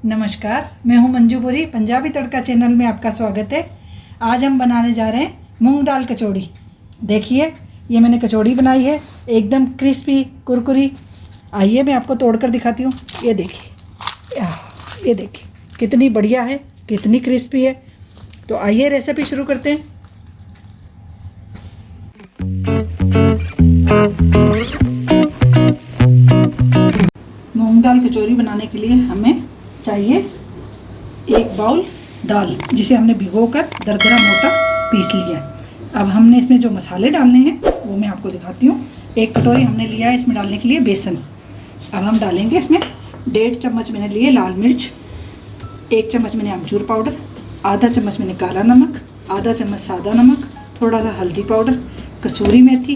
नमस्कार, मैं हूं मंजू पुरी। पंजाबी तड़का चैनल में आपका स्वागत है। आज हम बनाने जा रहे हैं मूंग दाल कचौड़ी। देखिए, ये मैंने कचौड़ी बनाई है, एकदम क्रिस्पी कुरकुरी। आइए मैं आपको तोड़कर दिखाती हूँ। ये देखिए, ये देखिए कितनी बढ़िया है, कितनी क्रिस्पी है। तो आइए रेसिपी शुरू करते हैं। मूंग दाल कचौरी बनाने के लिए हमें चाहिए एक बाउल दाल, जिसे हमने भिगोकर दरदरा मोटा पीस लिया। अब हमने इसमें जो मसाले डालने हैं वो मैं आपको दिखाती हूँ। एक कटोरी हमने लिया है इसमें डालने के लिए बेसन। अब हम डालेंगे इसमें 1.5 चम्मच मैंने लिए लाल मिर्च, 1 चम्मच मैंने अमचूर पाउडर, आधा चम्मच मैंने काला नमक, आधा चम्मच सादा नमक, थोड़ा सा हल्दी पाउडर, कसूरी मेथी,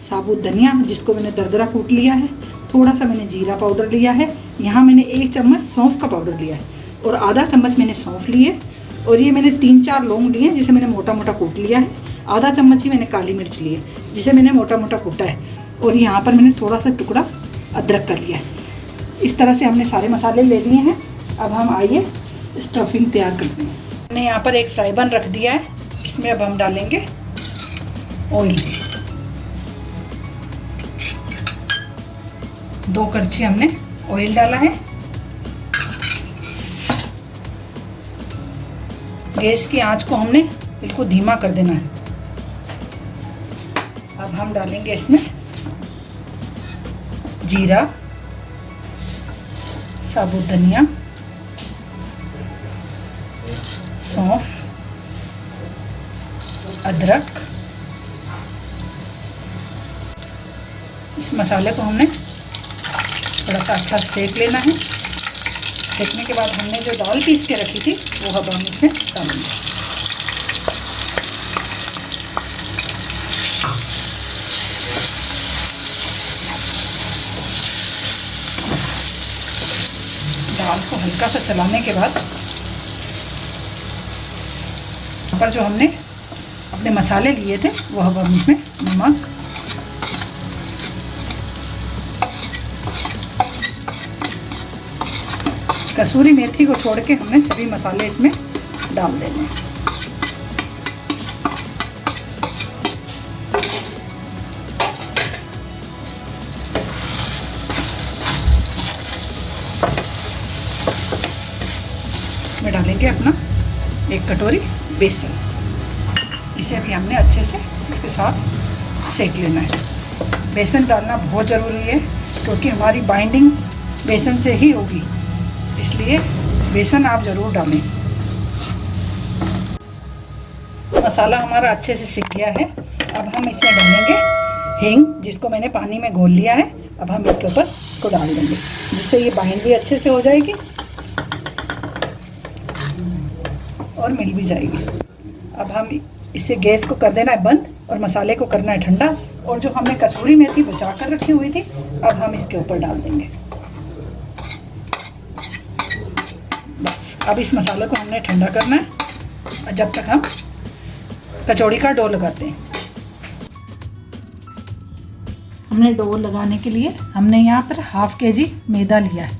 साबुत धनिया जिसको मैंने दरदरा कूट लिया है, थोड़ा सा मैंने जीरा पाउडर लिया है। यहाँ मैंने 1 चम्मच सौंफ का पाउडर लिया है और आधा चम्मच मैंने सौंफ लिए। और ये मैंने 3-4 लौंग लिए जिसे मैंने मोटा मोटा कूट लिया है। आधा चम्मच ही मैंने काली मिर्च ली है जिसे मैंने मोटा मोटा कूटा है। और यहाँ पर मैंने थोड़ा सा टुकड़ा अदरक का लिया है। इस तरह से हमने सारे मसाले ले लिए हैं। अब हम आइए स्टफिंग तैयार करते हैं। मैंने यहाँ पर एक फ्राई पैन रख दिया है। इसमें अब हम डालेंगे ऑयल। 2 करछी हमने ऑयल डाला है। गैस की आंच को हमने बिल्कुल धीमा कर देना है। अब हम डालेंगे इसमें जीरा, साबुत धनिया, सौंफ, अदरक। इस मसाले को हमने थोड़ा सा अच्छा सेक लेना है। सेकने के बाद हमने जो दाल पीस के रखी थी वो अब हम इसमें डालेंगे। दाल को हल्का सा चलाने के बाद पर जो हमने अपने मसाले लिए थे वो अब हम इसमें नमक, कसूरी मेथी को छोड़ के हमने सभी मसाले इसमें डाल देने हैं। में डालेंगे अपना 1 कटोरी बेसन। इसे भी हमने अच्छे से इसके साथ सेक लेना है। बेसन डालना बहुत ज़रूरी है क्योंकि हमारी बाइंडिंग बेसन से ही होगी, इसलिए बेसन आप ज़रूर डालें। मसाला हमारा अच्छे से सीख गया है। अब हम इसमें डालेंगे हींग, जिसको मैंने पानी में घोल लिया है। अब हम इसके ऊपर इसको डाल देंगे जिससे ये बाइंड भी अच्छे से हो जाएगी और मिल भी जाएगी। अब हम इसे गैस को कर देना है बंद और मसाले को करना है ठंडा। और जो हमने कसूरी मेथी बचा कर रखी हुई थी अब हम इसके ऊपर डाल देंगे। अब इस मसाले को हमने ठंडा करना है जब तक हम कचौड़ी का डो लगाते हैं। हमने डो लगाने के लिए हमने यहाँ पर ½ kg मैदा लिया है।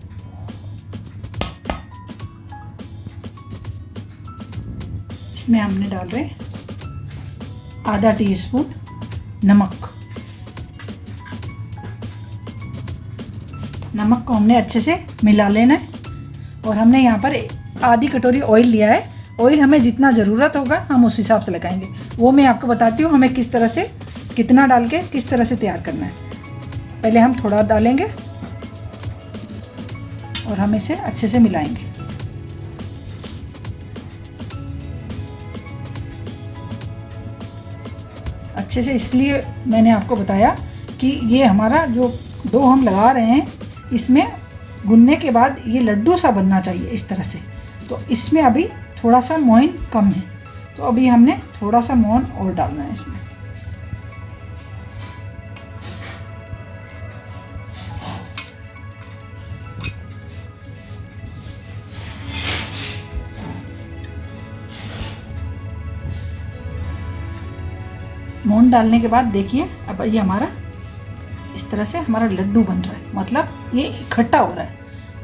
इसमें हमने डाल रहे आधा टीस्पून नमक। नमक को हमने अच्छे से मिला लेना है। और हमने यहाँ पर आधी कटोरी ऑयल लिया है। ऑयल हमें जितना ज़रूरत होगा हम उस हिसाब से लगाएंगे। वो मैं आपको बताती हूँ हमें किस तरह से, कितना डाल के किस तरह से तैयार करना है। पहले हम थोड़ा डालेंगे और हम इसे अच्छे से मिलाएंगे। अच्छे से इसलिए मैंने आपको बताया कि ये हमारा जो डो हम लगा रहे हैं इसमें गूंदने के बाद ये लड्डू सा बनना चाहिए इस तरह से। तो इसमें अभी थोड़ा सा मोइन कम है, तो अभी हमने थोड़ा सा मोइन और डालना है इसमें। मोइन डालने के बाद देखिए अब ये हमारा इस तरह से हमारा लड्डू बन रहा है, मतलब ये इकट्ठा हो रहा है।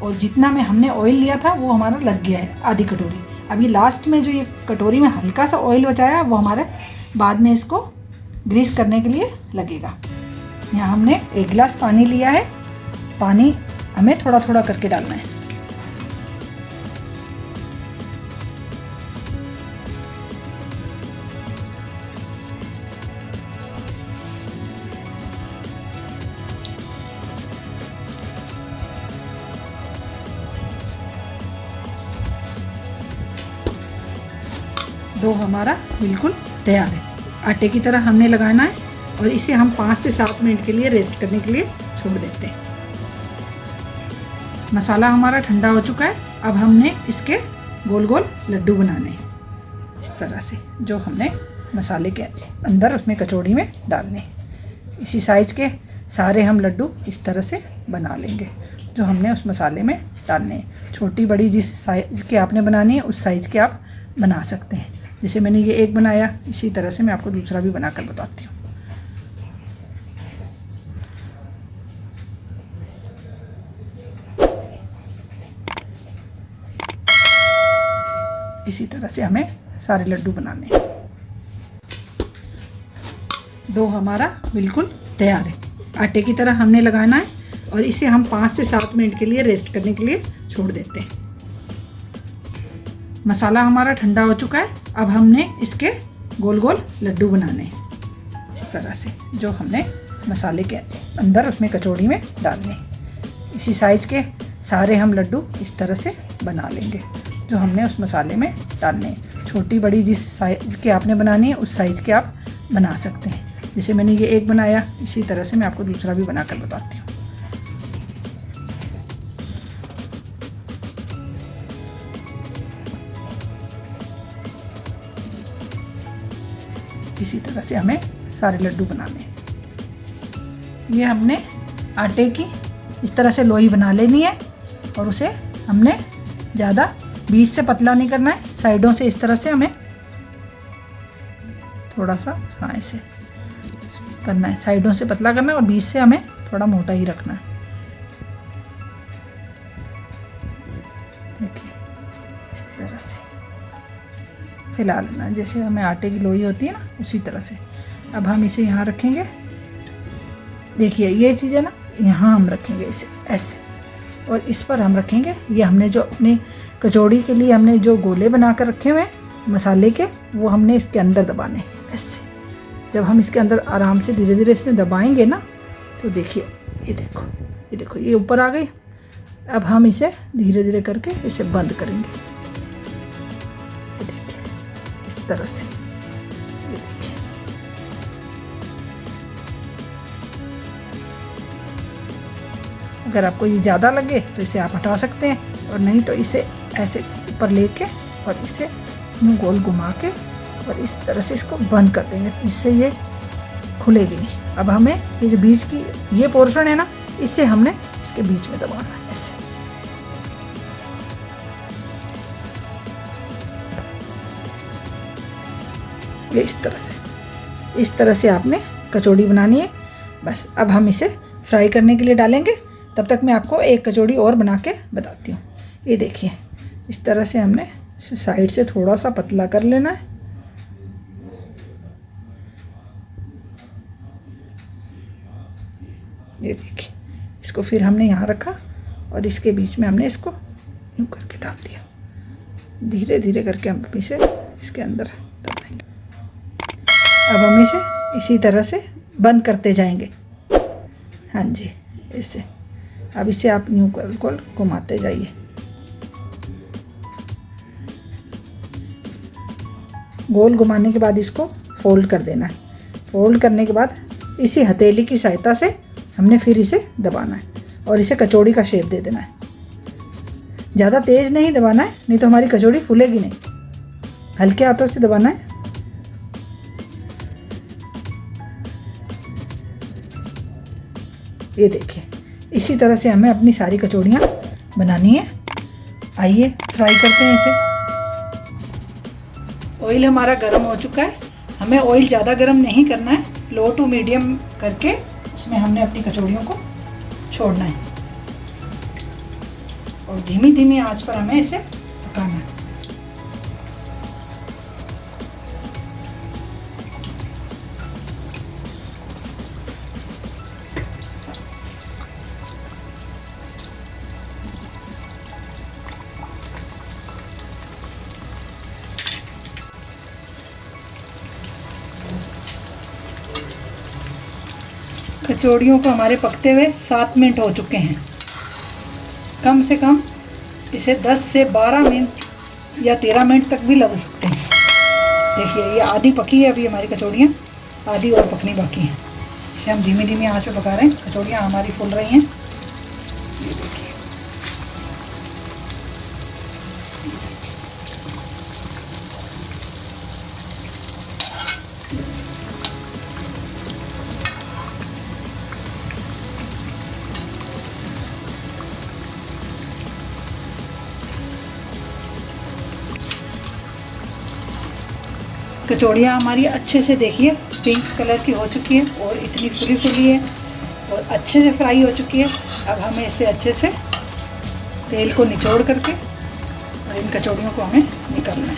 और जितना में हमने ऑयल लिया था वो हमारा लग गया है, आधी कटोरी। अभी लास्ट में जो ये कटोरी में हल्का सा ऑयल बचाया वो हमारे बाद में इसको ग्रीस करने के लिए लगेगा। यहाँ हमने 1 गिलास पानी लिया है। पानी हमें थोड़ा थोड़ा करके डालना है। डो हमारा बिल्कुल तैयार है। आटे की तरह हमने लगाना है और इसे हम 5 से 7 मिनट के लिए रेस्ट करने के लिए छोड़ देते हैं। मसाला हमारा ठंडा हो चुका है। अब हमने इसके गोल गोल लड्डू बनाने हैं इस तरह से, जो हमने मसाले के अंदर उसमें कचौड़ी में डालने हैं। इसी साइज़ के सारे हम लड्डू इस तरह से बना लेंगे जो हमने उस मसाले में डालने हैं। छोटी बड़ी जिस साइज़ के आपने बनानी है उस साइज़ के आप बना सकते हैं। जैसे मैंने ये एक बनाया, इसी तरह से मैं आपको दूसरा भी बनाकर बताती हूँ। इसी तरह से हमें सारे लड्डू बनाने हैं। डो हमारा बिल्कुल तैयार है। आटे की तरह हमने लगाना है और इसे हम 5 से 7 मिनट के लिए रेस्ट करने के लिए छोड़ देते हैं। मसाला हमारा ठंडा हो चुका है। अब हमने इसके गोल गोल लड्डू बनाने हैं इस तरह से, जो हमने मसाले के अंदर उसमें कचौड़ी में डालने हैं। इसी साइज़ के सारे हम लड्डू इस तरह से बना लेंगे जो हमने उस मसाले में डालने हैं। छोटी बड़ी जिस साइज़ के आपने बनानी है उस साइज़ के आप बना सकते हैं। जैसे मैंने ये एक बनाया, इसी तरह से मैं आपको दूसरा भी बनाकर बताती हूँ। इसी तरह से हमें सारे लड्डू बनाने हैं। ये हमने आटे की इस तरह से लोई बना लेनी है और उसे हमने ज़्यादा बीच से पतला नहीं करना है, साइडों से इस तरह से हमें थोड़ा सा ऐसे करना है। साइडों से पतला करना है और बीच से हमें थोड़ा मोटा ही रखना है। देखिए इस तरह से फैला लेना, जैसे हमें आटे की लोई होती है ना, उसी तरह से। अब हम इसे यहाँ रखेंगे। देखिए ये चीज़ है ना, यहाँ हम रखेंगे इसे ऐसे, और इस पर हम रखेंगे ये हमने जो अपने कचौड़ी के लिए हमने जो गोले बना कर रखे हुए हैं मसाले के, वो हमने इसके अंदर दबाने हैं ऐसे। जब हम इसके अंदर आराम से धीरे धीरे इसमें दबाएंगे ना, तो देखिए ये देखो ये ऊपर आ गई। अब हम इसे धीरे धीरे करके इसे बंद करेंगे, ये देखिए इस तरह से। ये देखिए अगर आपको ये ज़्यादा लगे तो इसे आप हटा सकते हैं, और नहीं तो इसे ऐसे ऊपर लेके और इसे यूँ गोल घुमा के और इस तरह से इसको बंद कर देंगे, इससे ये खुलेगी नहीं। अब हमें ये जो बीच की ये पोर्शन है ना, इससे हमने इसके बीच में दबाना है ऐसे। ये इस तरह से आपने कचौड़ी बनानी है बस। अब हम इसे फ्राई करने के लिए डालेंगे। तब तक मैं आपको एक कचौड़ी और बना के बताती हूँ। ये देखिए इस तरह से हमने साइड से थोड़ा सा पतला कर लेना है। ये देखिए इसको फिर हमने यहाँ रखा और इसके बीच में हमने इसको यूँ करके डाल दिया। धीरे धीरे करके हम इसे इसके अंदर डाल देंगे। अब हम इसे इसी तरह से बंद करते जाएंगे। हाँ जी ऐसे। अब इसे आप यूँ गोल घुमाते जाइए। गोल घुमाने के बाद इसको फोल्ड कर देना है। फोल्ड करने के बाद इसी हथेली की सहायता से हमने फिर इसे दबाना है और इसे कचौड़ी का शेप दे देना है। ज़्यादा तेज़ नहीं दबाना है, नहीं तो हमारी कचौड़ी फूलेगी नहीं। हल्के हाथों से दबाना है। ये देखिए इसी तरह से हमें अपनी सारी कचौड़ियाँ बनानी है। आइए फ्राई करते हैं इसे। ऑयल हमारा गर्म हो चुका है। हमें ऑयल ज़्यादा गर्म नहीं करना है, लो टू मीडियम करके उसमें हमने अपनी कचौड़ियों को छोड़ना है। और धीमी धीमी आंच पर हमें इसे पकाना है। कचौड़ियों को हमारे पकते हुए 7 मिनट हो चुके हैं। कम से कम इसे 10 से 12 मिनट या 13 मिनट तक भी लग सकते हैं। देखिए ये आधी पकी है अभी हमारी कचौड़ियाँ, आधी और पकनी बाकी हैं। इसे हम धीमी धीमी आंच पे पका रहे हैं। कचौड़ियाँ हमारी फूल रही हैं। ये देखिए, कचौड़ियाँ हमारी अच्छे से देखिए पिंक कलर की हो चुकी है और इतनी फुली फुली है और अच्छे से फ्राई हो चुकी है। अब हमें इसे अच्छे से तेल को निचोड़ करके और इन कचौड़ियों को हमें निकालना है।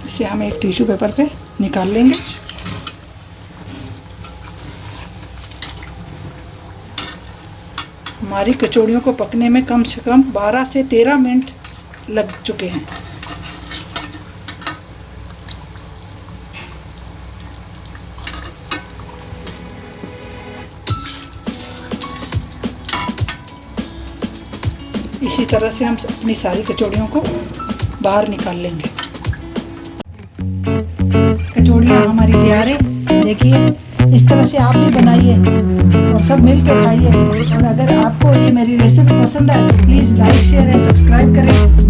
इसे हम एक टिश्यू पेपर पे निकाल लेंगे। हमारी कचौड़ियों को पकने में कम से कम 12 से 13 मिनट लग चुके हैं। इसी तरह से हम अपनी सारी कचौड़ियों को बाहर निकाल लेंगे। कचौड़ियाँ हमारी तैयार है। देखिए इस तरह से आप भी बनाइए और सब मिल के खाइए। और अगर आपको ये मेरी रेसिपी पसंद आए तो please like share and subscribe करें।